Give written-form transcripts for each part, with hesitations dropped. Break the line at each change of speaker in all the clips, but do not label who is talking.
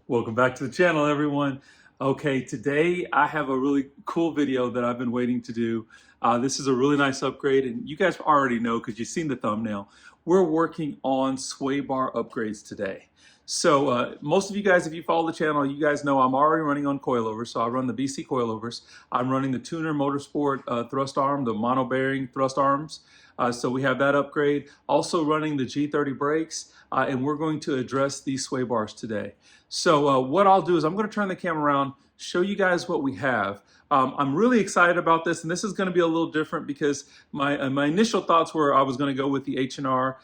Welcome back to the channel, everyone. Okay, today I have a really cool video that I've been waiting to do. This is a really nice upgrade, and you guys already know because you've seen the thumbnail. We're working on sway bar upgrades today. So most of you guys, if you follow the channel, you guys know I'm already running on coilovers. So I run the BC coilovers. I'm running the Tuner Motorsport thrust arm, the mono bearing thrust arms. So we have that upgrade. Also running the G30 brakes, and we're going to address these sway bars today. So what I'll do is I'm going to turn the camera around, show you guys what we have. I'm really excited about this, and this is going to be a little different because my initial thoughts were I was going to go with the H&R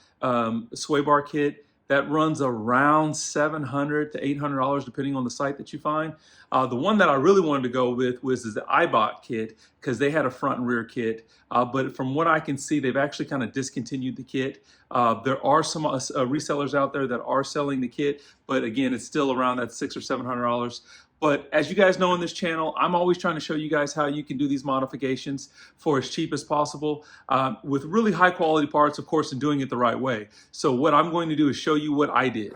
sway bar kit. That runs around $700 to $800 depending on the site that you find. The one that I really wanted to go with was the Ibok kit because they had a front and rear kit. But from what I can see, they've actually kind of discontinued the kit. There are some resellers out there that are selling the kit, but again, it's still around that $600 or $700. But as you guys know on this channel, I'm always trying to show you guys how you can do these modifications for as cheap as possible with really high quality parts, of course, and doing it the right way. So what I'm going to do is show you what I did.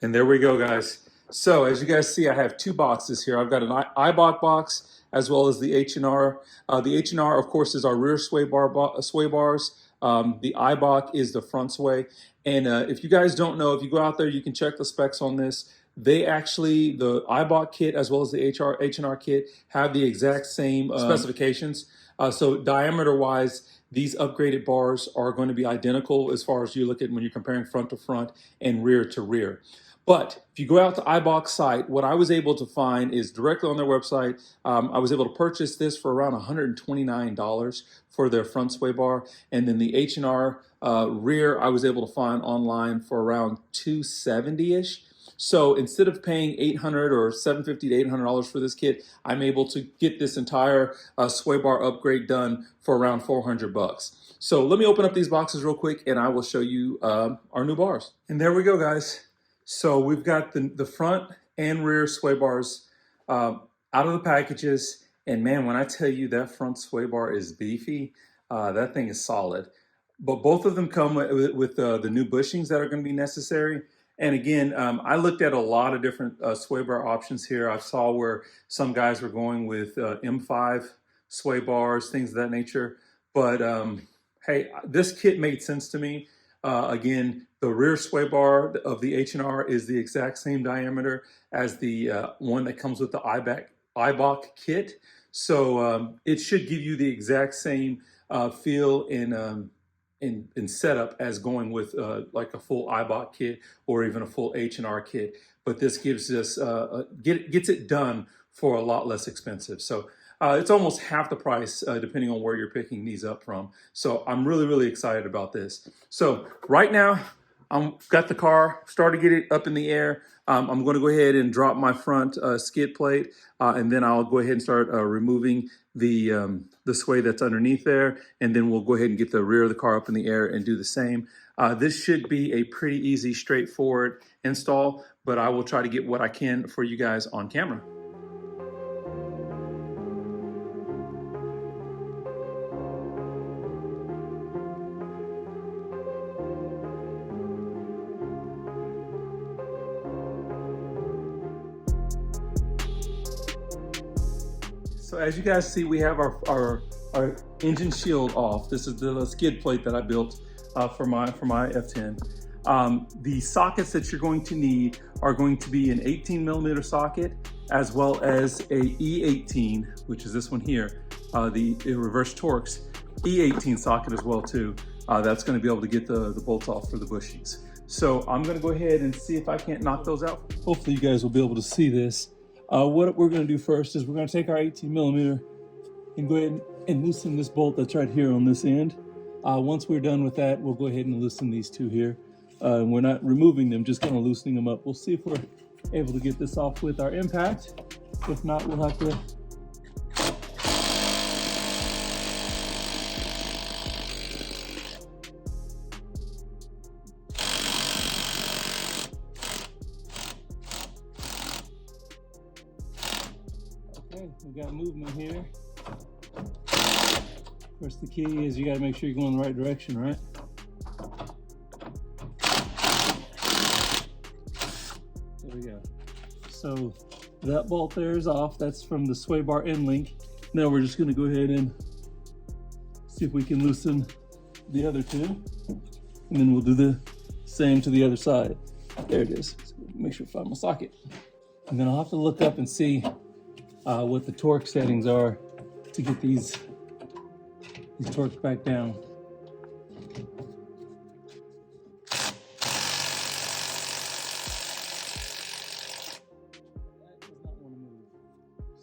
And there we go, guys. So as you guys see, I have two boxes here. I've got an Ibok box as well as the H&R. The H&R, of course, is our rear sway bars. The Ibok is the front sway. And if you guys don't know, if you go out there, you can check the specs on this. They actually, the Ibok kit as well as the H&R kit have the exact same specifications. So diameter-wise, these upgraded bars are going to be identical as far as you look at when you're comparing front to front and rear to rear. But if you go out to Ibok's site, what I was able to find is directly on their website, I was able to purchase this for around $129 for their front sway bar. And then the H&R rear, I was able to find online for around $270-ish. So instead of paying $800 or $750 to $800 for this kit, I'm able to get this entire sway bar upgrade done for around $400. So let me open up these boxes real quick and I will show you our new bars. And there we go, guys. So we've got the front and rear sway bars out of the packages. And man, when I tell you that front sway bar is beefy, that thing is solid. But both of them come with the new bushings that are going to be necessary. And again, I looked at a lot of different sway bar options here. I saw where some guys were going with M5 sway bars, things of that nature. But hey, this kit made sense to me. Again, the rear sway bar of the H&R is the exact same diameter as the one that comes with the Ibok kit. So it should give you the exact same feel in setup as going with like a full Ibok kit or even a full H&R kit. But this gives us, gets it done for a lot less expensive. So it's almost half the price depending on where you're picking these up from. So I'm really, really excited about this. So right now, I've got the car, started to get it up in the air. I'm going to go ahead and drop my front skid plate, and then I'll go ahead and start removing the sway that's underneath there, and then we'll go ahead and get the rear of the car up in the air and do the same. This should be a pretty easy, straightforward install, but I will try to get what I can for you guys on camera. So as you guys see, we have our engine shield off. This is the skid plate that I built for my F10. The sockets that you're going to need are going to be an 18mm socket as well as a E18, which is this one here, the reverse Torx E18 socket as well too. That's going to be able to get the bolts off for the bushings. So I'm going to go ahead and see if I can't knock those out. Hopefully you guys will be able to see this. What we're going to do first is we're going to take our 18mm and go ahead and loosen this bolt that's right here on this end. Once we're done with that, we'll go ahead and loosen these two here. We're not removing them, just kind of loosening them up. We'll see if we're able to get this off with our impact. If not, we'll have to we got movement here. Of course, the key is you got to make sure you're going in the right direction, right? There we go. so that bolt there is off. That's from the sway bar end link. Now we're just gonna go ahead and see if we can loosen the other two. And then we'll do the same to the other side. There it is. So make sure to find my socket. And then I'll have to look up and see what the torque settings are to get these torques back down.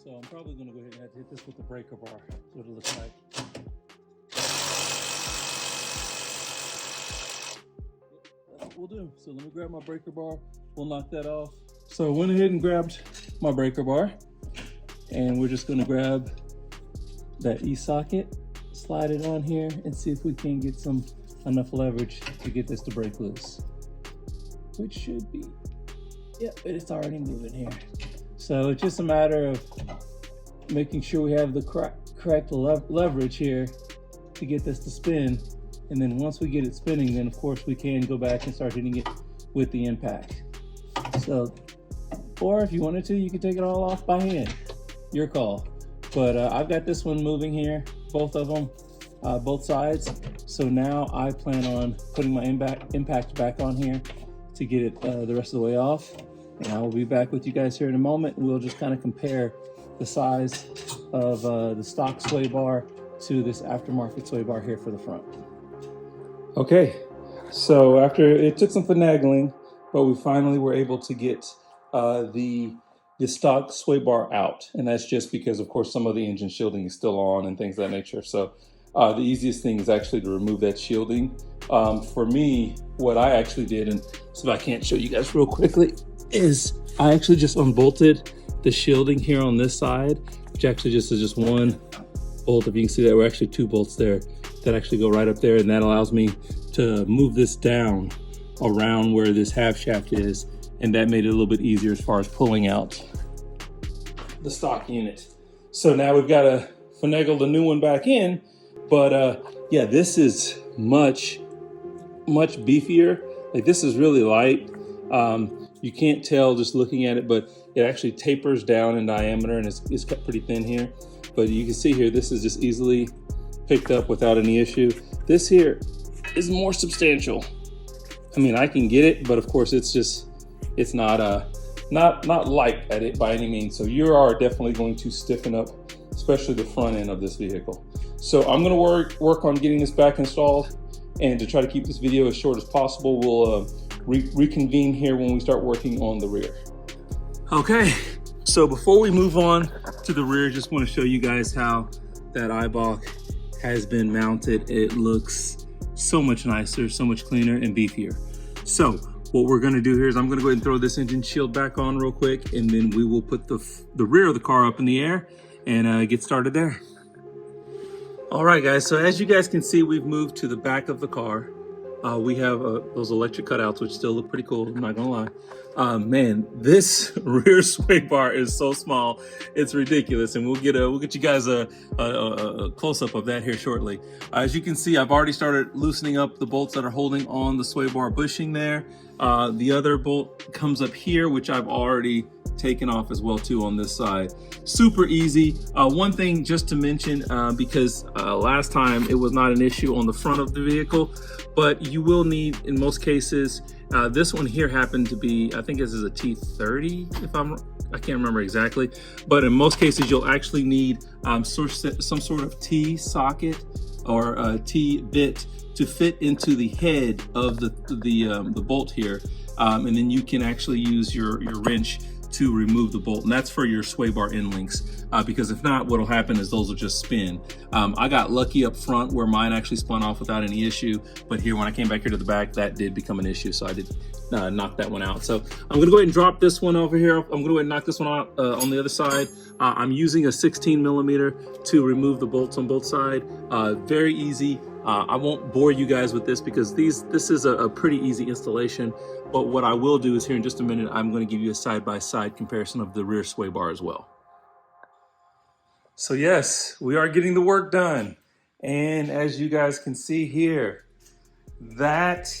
So I'm probably going to go ahead and have to hit this with the breaker bar. That's what it looks like. That's what we'll do. So let me grab my breaker bar. We'll knock that off. So I went ahead and grabbed my breaker bar. And we're just going to grab that E-socket, slide it on here, and see if we can get enough leverage to get this to break loose. Which should be, yep, it's already moving here. So it's just a matter of making sure we have the correct leverage here to get this to spin. And then once we get it spinning, then of course we can go back and start hitting it with the impact. So, or if you wanted to, you can take it all off by hand. Your call. But I've got this one moving here, both of them, both sides. So now I plan on putting my impact back on here to get it the rest of the way off. And I will be back with you guys here in a moment. We'll just kind of compare the size of the stock sway bar to this aftermarket sway bar here for the front. Okay, so after it took some finagling, but we finally were able to get the stock sway bar out. And that's just because, of course, some of the engine shielding is still on and things of that nature. So the easiest thing is actually to remove that shielding. For me, what I actually did, and so if I can't show you guys real quickly, is I actually just unbolted the shielding here on this side, which actually just is just one bolt. If you can see that, there were actually two bolts there that actually go right up there, and that allows me to move this down around where this half shaft is, and that made it a little bit easier as far as pulling out the stock unit. So now we've got to finagle the new one back in, but yeah, this is much beefier. Like, this is really light. You can't tell just looking at it, but it actually tapers down in diameter, and it's cut pretty thin here. But you can see here, this is just easily picked up without any issue. This here is more substantial. I mean, I can get it, but of course it's not light at it by any means. So you are definitely going to stiffen up, especially the front end of this vehicle. So I'm going to work on getting this back installed, and to try to keep this video as short as possible, we'll reconvene here when we start working on the rear. Okay, so before we move on to the rear, just want to show you guys how that Ibok has been mounted. It looks so much nicer, so much cleaner and beefier. So what we're going to do here is I'm going to go ahead and throw this engine shield back on real quick, and then we will put the rear of the car up in the air and get started there. All right, guys, so as you guys can see, we've moved to the back of the car. We have those electric cutouts, which still look pretty cool, I'm not gonna lie. Man, this rear sway bar is so small, it's ridiculous, and we'll get you guys a close-up of that here shortly. As you can see, I've already started loosening up the bolts that are holding on the sway bar bushing there. The other bolt comes up here, which I've already taken off as well too on this side. Super easy. One thing just to mention, because last time it was not an issue on the front of the vehicle, but you will need, in most cases, this one here happened to be, I think this is a T30, I can't remember exactly, but in most cases you'll actually need some sort of T socket or a T bit to fit into the head of the bolt here, and then you can actually use your wrench to remove the bolt, and that's for your sway bar end links, because if not, what'll happen is those will just spin. I got lucky up front where mine actually spun off without any issue, but here when I came back here to the back, that did become an issue, so I did knock that one out. So I'm gonna go ahead and drop this one over here. I'm gonna go ahead and knock this one out on the other side. I'm using a 16 millimeter to remove the bolts on both sides. Very easy. I won't bore you guys with this because this is a pretty easy installation, but what I will do is here in just a minute, I'm going to give you a side-by-side comparison of the rear sway bar as well. So yes, we are getting the work done. And as you guys can see here, that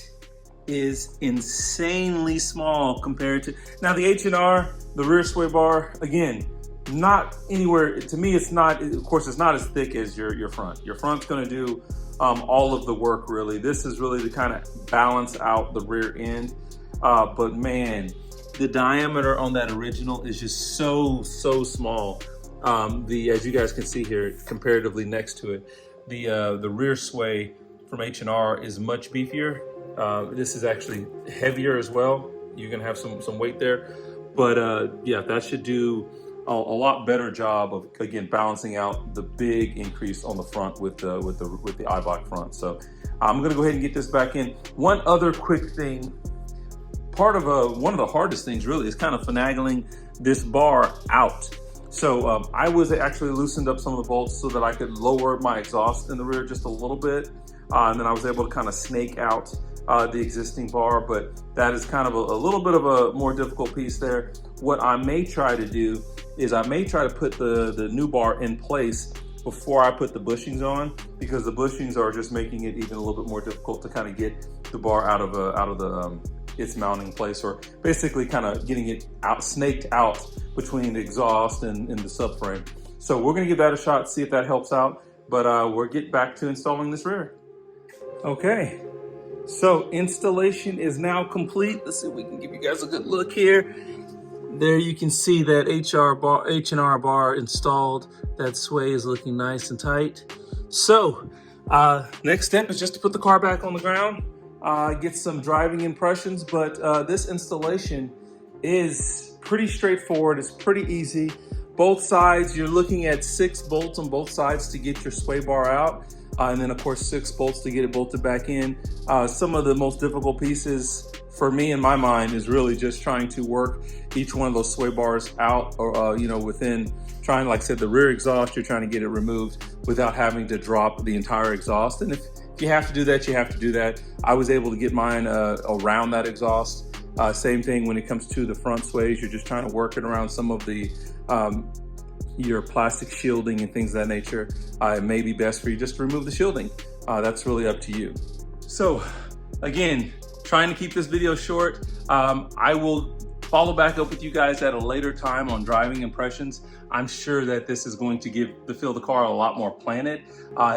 is insanely small compared to, now the H&R, the rear sway bar, again, not anywhere, to me it's not, of course it's not as thick as your front. Your front's gonna do all of the work really. This is really to kind of balance out the rear end. But man, the diameter on that original is just so small. As you guys can see here, comparatively next to it, the rear sway from H&R is much beefier. This is actually heavier as well. You're gonna have some weight there, but yeah, that should do a lot better job of, again, balancing out the big increase on the front with the Ibok front. So I'm gonna go ahead and get this back in. One other quick thing, part of one of the hardest things really is kind of finagling this bar out. So I was actually loosened up some of the bolts so that I could lower my exhaust in the rear just a little bit. And then I was able to kind of snake out the existing bar, but that is kind of a little bit of a more difficult piece there. What I may try to do is I may try to put the new bar in place before I put the bushings on, because the bushings are just making it even a little bit more difficult to kind of get the bar out of its mounting place, or basically kind of getting it snaked out between the exhaust and the subframe. So we're gonna give that a shot, see if that helps out, but we'll get back to installing this rear. Okay, so installation is now complete. Let's see if we can give you guys a good look here. There you can see that H&R bar installed. That sway is looking nice and tight. So next step is just to put the car back on the ground, get some driving impressions, but this installation is pretty straightforward. It's pretty easy. Both sides, you're looking at 6 bolts on both sides to get your sway bar out. And then of course 6 bolts to get it bolted back in. Some of the most difficult pieces for me in my mind is really just trying to work each one of those sway bars out, or within, trying, like I said, the rear exhaust, you're trying to get it removed without having to drop the entire exhaust. And if you have to do that, you have to do that. I was able to get mine around that exhaust. Same thing when it comes to the front sways, you're just trying to work it around some of the your plastic shielding and things of that nature. It may be best for you just to remove the shielding. That's really up to you. So again, trying to keep this video short. I will follow back up with you guys at a later time on driving impressions. I'm sure that this is going to feel the car a lot more planted.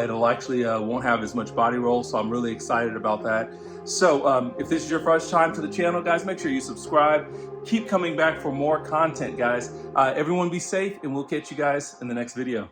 It'll actually won't have as much body roll, so I'm really excited about that. So if this is your first time to the channel, guys, make sure you subscribe. Keep coming back for more content, guys. Everyone be safe, and we'll catch you guys in the next video.